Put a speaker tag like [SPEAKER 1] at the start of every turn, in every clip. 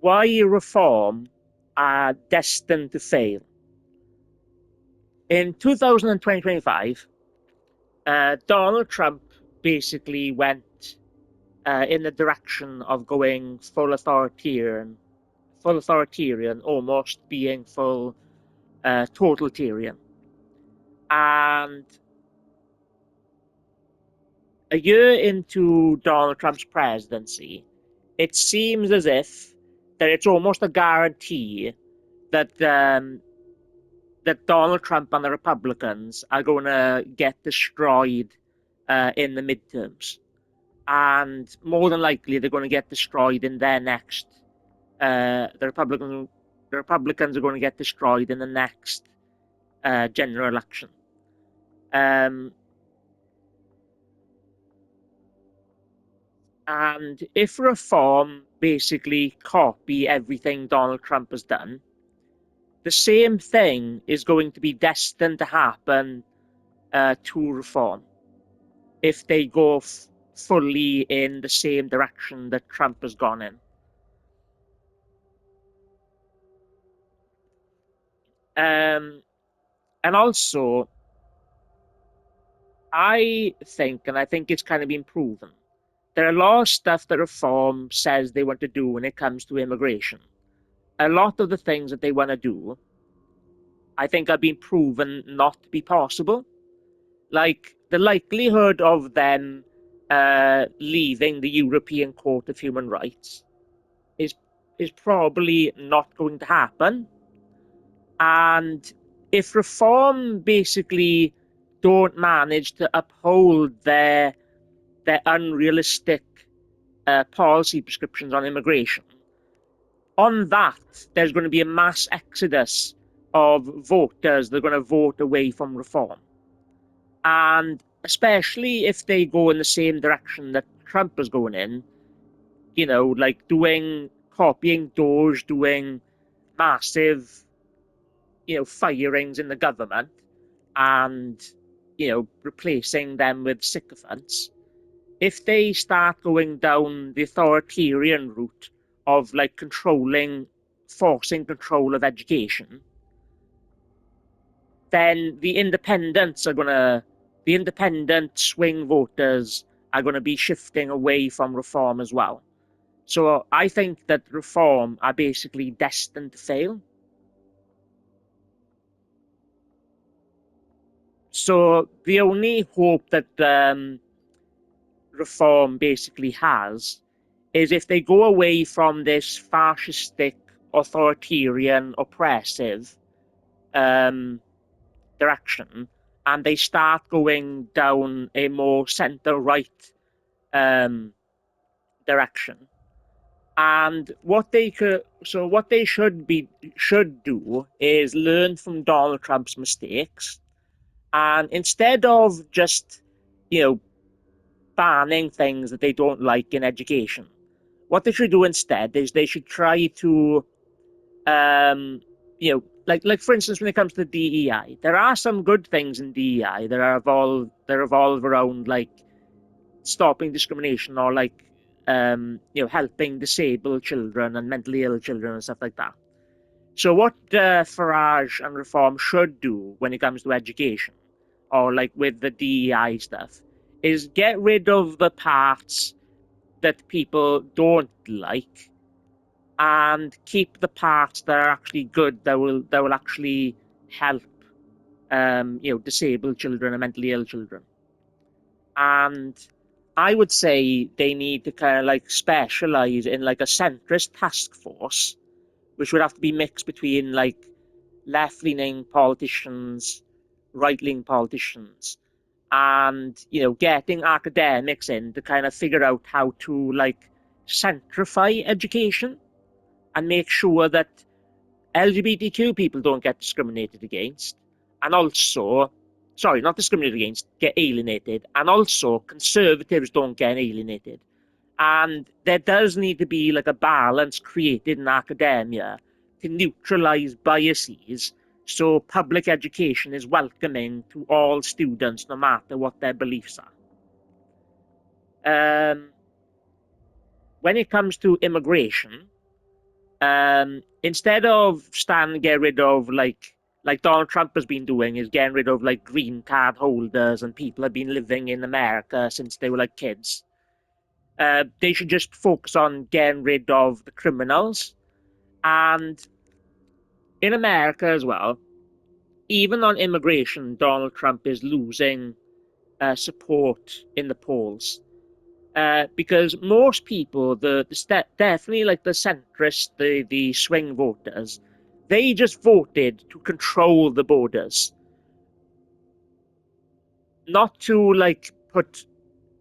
[SPEAKER 1] why reform are destined to fail. In 2025, Donald Trump basically went in the direction of going full authoritarian, almost being full totalitarian. And a year into Donald Trump's presidency, it seems as if that it's almost a guarantee that that Donald Trump and the Republicans are going to get destroyed in the midterms, and more than likely they're going to get destroyed in their next. The Republicans are going to get destroyed in the next general election. Um, and if reform basically copy everything Donald Trump has done, the same thing is going to be destined to happen to reform if they go fully in the same direction that Trump has gone in. And also, I think, and I think it's kind of been proven, there are a lot of stuff that reform says they want to do when it comes to immigration. A lot of the things that they want to do, I think, have been proven not to be possible. Like the likelihood of them leaving the European Court of Human Rights is is probably not going to happen. And if reform basically don't manage to uphold their unrealistic policy prescriptions on immigration, on that there's going to be a mass exodus of voters that are going to vote away from reform. And especially if they go in the same direction that Trump is going in, like copying Doge, doing massive, firings in the government and, replacing them with sycophants. If they start going down the authoritarian route of like forcing control of education, then the independent swing voters are going to be shifting away from reform as well. So I think that reform are basically destined to fail. So the only hope that reform basically has is if they go away from this fascistic, authoritarian, oppressive direction, and they start going down a more centre-right direction. And what they should do is learn from Donald Trump's mistakes, and instead of just, banning things that they don't like in education, what they should do instead is they should try to, like for instance, when it comes to DEI, there are some good things in DEI that revolve around like stopping discrimination or like helping disabled children and mentally ill children and stuff like that. So what Farage and Reform should do when it comes to education, or like with the DEI stuff, is get rid of the parts that people don't like and keep the parts that are actually good, that will actually help disabled children and mentally ill children. And I would say they need to kind of like specialize in like a centrist task force, which would have to be mixed between like left-leaning politicians, right-leaning politicians, and getting academics in to kind of figure out how to like centrify education and make sure that LGBTQ people don't get discriminated against, and also, sorry, not discriminated against, get alienated, and also conservatives don't get alienated. And there does need to be like a balance created in academia to neutralize biases, so public education is welcoming to all students no matter what their beliefs are. When it comes to immigration, Instead of stand get rid of like Donald Trump has been doing, is getting rid of like green card holders and people have been living in America since they were like kids. They should just focus on getting rid of the criminals. And in America as well, even on immigration, Donald Trump is losing support in the polls. Because most people, definitely like the centrist, the swing voters, they just voted to control the borders, not to like put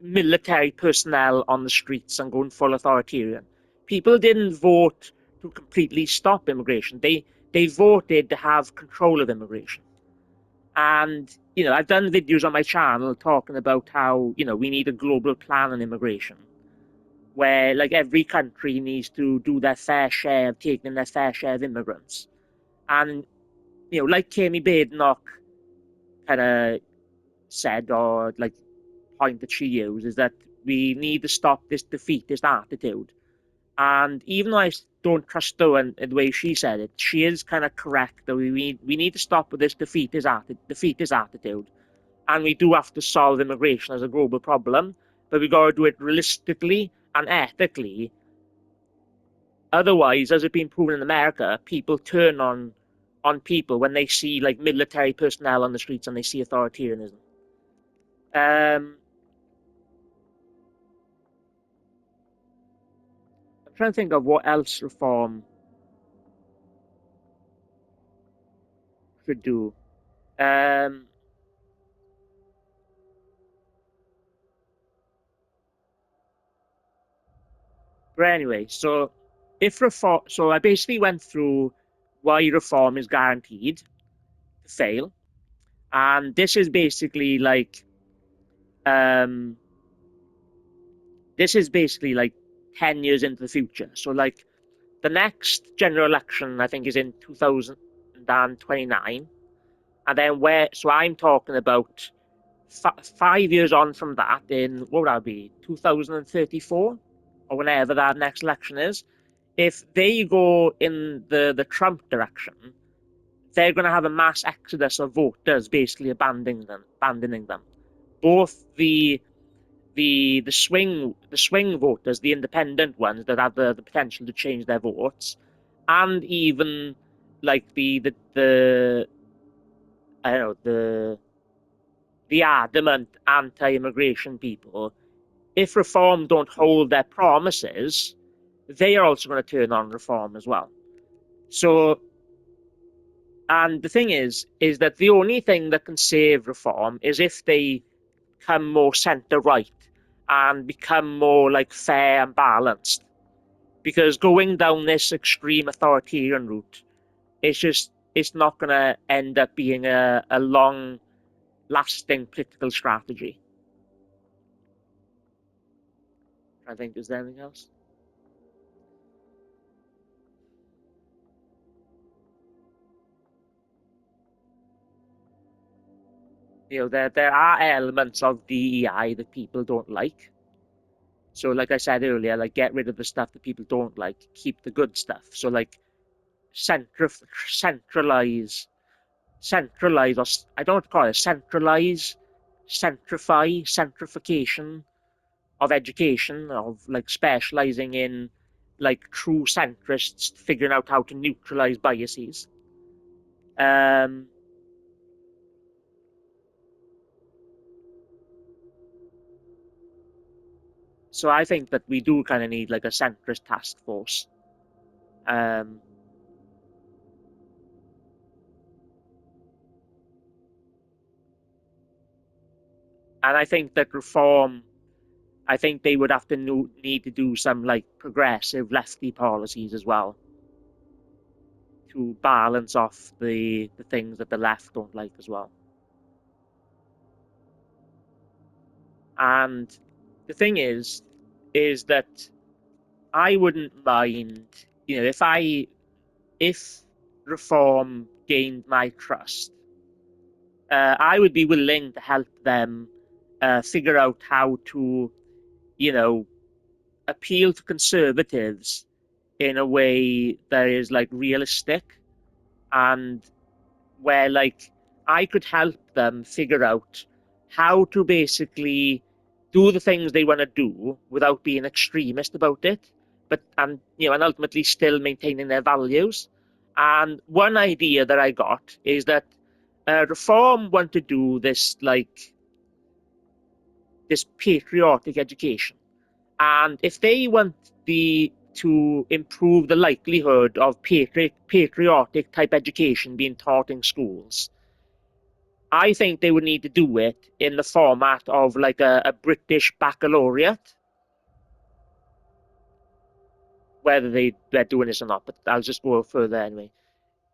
[SPEAKER 1] military personnel on the streets and going full authoritarian. People didn't vote to completely stop immigration. They voted to have control of immigration. And I've done videos on my channel talking about how we need a global plan on immigration, where like every country needs to do their fair share of taking their fair share of immigrants. And like Kami Badenoch kind of said, or like point that she used, is that we need to stop this defeatist attitude. And even though I don't trust her and the way she said it, she is kind of correct that we need to stop with this defeatist attitude, and we do have to solve immigration as a global problem, but we got to do it realistically and ethically. Otherwise, as it's been proven in America, people turn on people when they see like military personnel on the streets and they see authoritarianism. Um, I'm trying to think of what else reform should do. Um, but anyway, so if reform, so I basically went through why reform is guaranteed to fail, and um, this is basically like 10 years into the future. So like the next general election, I think, is in 2029. And then so I'm talking about 5 years on from that, in what would that be, 2034, or whenever that next election is. If they go in the Trump direction, they're going to have a mass exodus of voters, basically abandoning them. Both the swing voters, the independent ones that have the potential to change their votes, and even like the I don't know, the adamant anti-immigration people, if reform don't hold their promises, they are also going to turn on reform as well. So, and the thing is that the only thing that can save reform is if they become more centre right and become more like fair and balanced. Because going down this extreme authoritarian route, it's not going to end up being a long lasting political strategy. I think, is there anything else? There are elements of DEI that people don't like. So like I said earlier, like get rid of the stuff that people don't like, keep the good stuff. So like centralize centralize, or I don't know what to call it, centrification of education, of like specializing in like true centrists figuring out how to neutralize biases. Um, so I think that we do kind of need like a centrist task force. Um, and I think that reform, I think they would have to need to do some like progressive lefty policies as well to balance off the things that the left don't like as well. And the thing is that I wouldn't mind, if reform gained my trust, I would be willing to help them figure out how to, you know, appeal to conservatives in a way that is like realistic, and where like I could help them figure out how to basically do the things they want to do without being extremist about it, but and ultimately still maintaining their values. And one idea that I got is that Reform want to do this patriotic education, and if they want to improve the likelihood of patriotic type education being taught in schools, I think they would need to do it in the format of like a British baccalaureate, whether they're doing this or not, but I'll just go further anyway.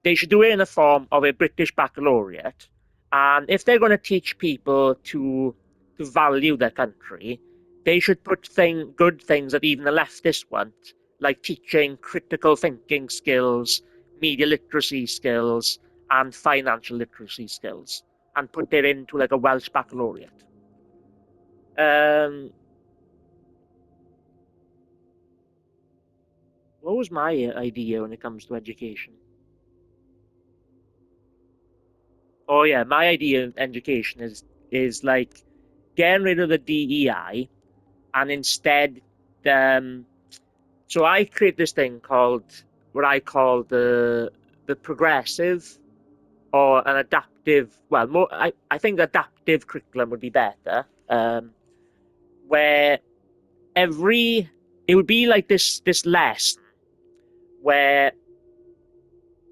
[SPEAKER 1] They should do it in the form of a British baccalaureate. And if they're going to teach people to value their country, they should put good things that even the leftists want, like teaching critical thinking skills, media literacy skills, and financial literacy skills, and put it into like a Welsh baccalaureate. Um, what was my idea when it comes to education? Oh yeah, my idea in education is like getting rid of the DEI and instead, um, so I create this thing called what I call the progressive or an adaptive. Well, more I think adaptive curriculum would be better. Where every it would be like this lesson where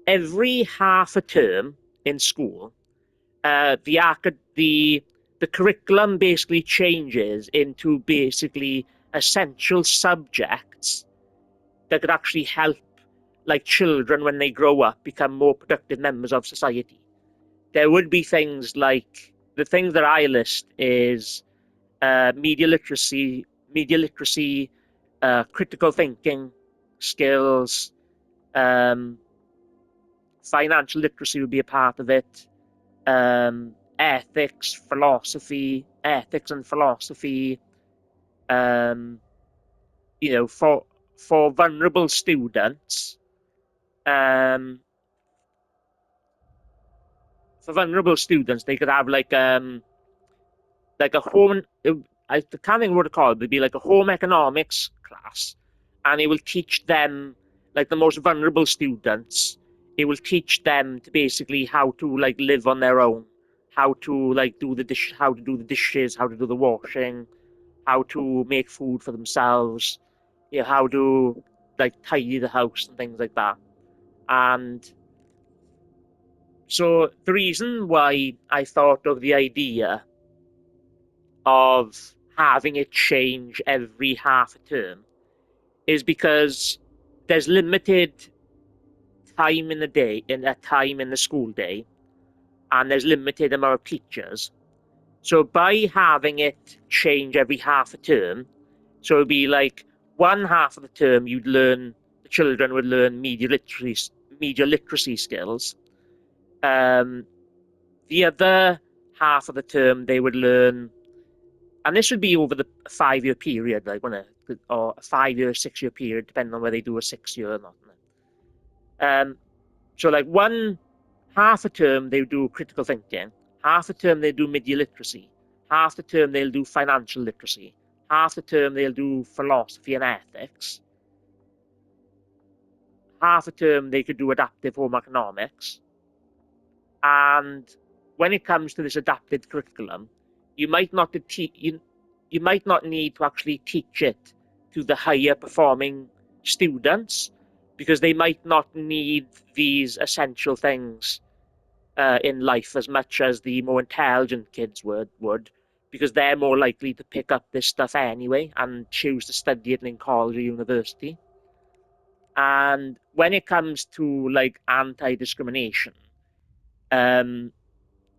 [SPEAKER 1] every half a term in school, the curriculum basically changes into basically essential subjects that could actually help like children when they grow up become more productive members of society. There would be things like the things that I list is media literacy, critical thinking skills, um, financial literacy would be a part of it. Ethics and philosophy. Um, you know, for vulnerable students, um, they could have like a home. I can't think what to call it. It'd be like a home economics class, and it will teach them like the most vulnerable students. It will teach them to basically how to like live on their own, how to like how to do the dishes, how to do the washing, how to make food for themselves, how to like tidy the house and things like that. And so the reason why I thought of the idea of having it change every half a term is because there's limited time in the day, in a time in the school day, and there's limited amount of teachers. So by having it change every half a term, so it'd be like one half of the term the children would learn media literacy skills. Um, the other half of the term they would learn, and this would be over the 5 year period, like or a 5 year, 6 year period, depending on whether they do a 6 year or not. Um, so like one half a term they do critical thinking, half a term they do media literacy, half the term they'll do financial literacy, half the term they'll do philosophy and ethics, half a term they could do adaptive home economics. And when it comes to this adapted curriculum, you might not you might not need to actually teach it to the higher performing students because they might not need these essential things in life as much as the more intelligent kids would because they're more likely to pick up this stuff anyway and choose to study it in college or university. And when it comes to like anti-discrimination, um,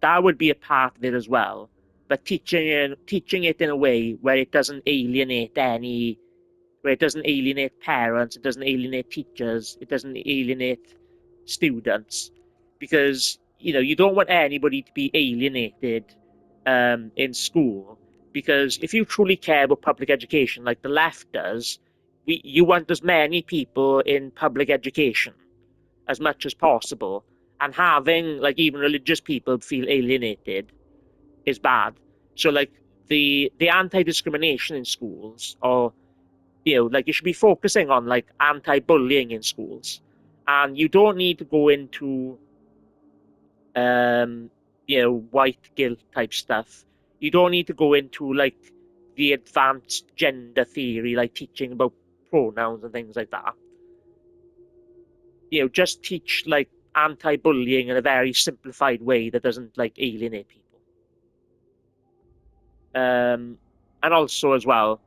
[SPEAKER 1] that would be a part of it as well. But teaching it in a way where it doesn't where it doesn't alienate parents, it doesn't alienate teachers, it doesn't alienate students, because you don't want anybody to be alienated in school. Because if you truly care about public education, like the left does, you want as many people in public education as much as possible, and having like even religious people feel alienated is bad. So like the anti-discrimination in schools, or like you should be focusing on like anti-bullying in schools, and you don't need to go into um white guilt type stuff. You don't need to go into like the advanced gender theory, like teaching about pronouns and things like that. Just teach like anti-bullying in a very simplified way that doesn't like alienate people. And also as well,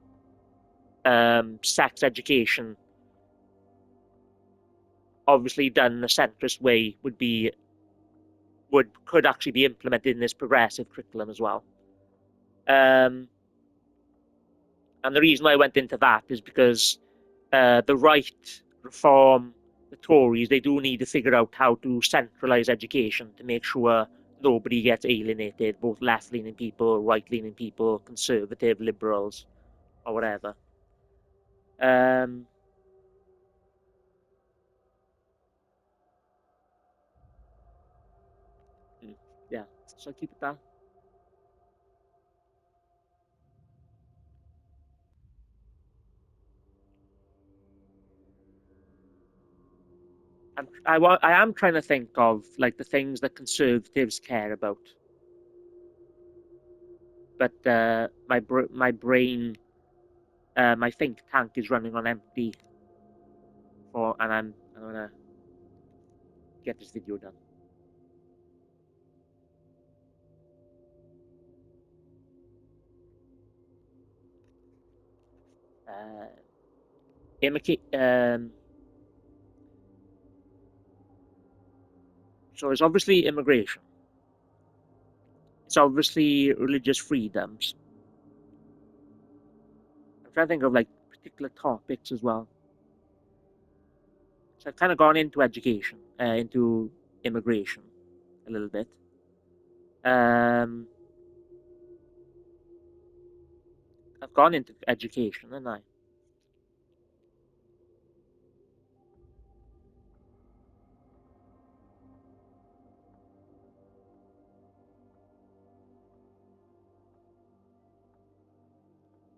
[SPEAKER 1] sex education, obviously done in a centrist way, could actually be implemented in this progressive curriculum as well. Um, and the reason why I went into that is because the right, reform, the Tories, they do need to figure out how to centralise education to make sure nobody gets alienated, both left-leaning people, right-leaning people, conservative, liberals, or whatever. Um, yeah, so I keep it that. I am trying to think of like the things that conservatives care about, but my brain, my think tank is running on empty and I'm gonna get this video done. Uh, so it's obviously immigration. It's obviously religious freedoms. I'm trying to think of like particular topics as well. So I've kind of gone into education, into immigration a little bit. Um, I've gone into education, and I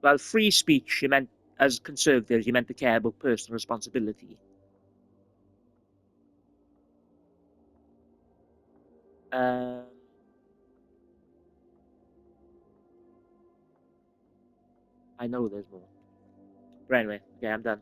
[SPEAKER 1] well, free speech. You meant as conservatives, you meant to care about personal responsibility. Um, I know there's more. But anyway, okay, I'm done.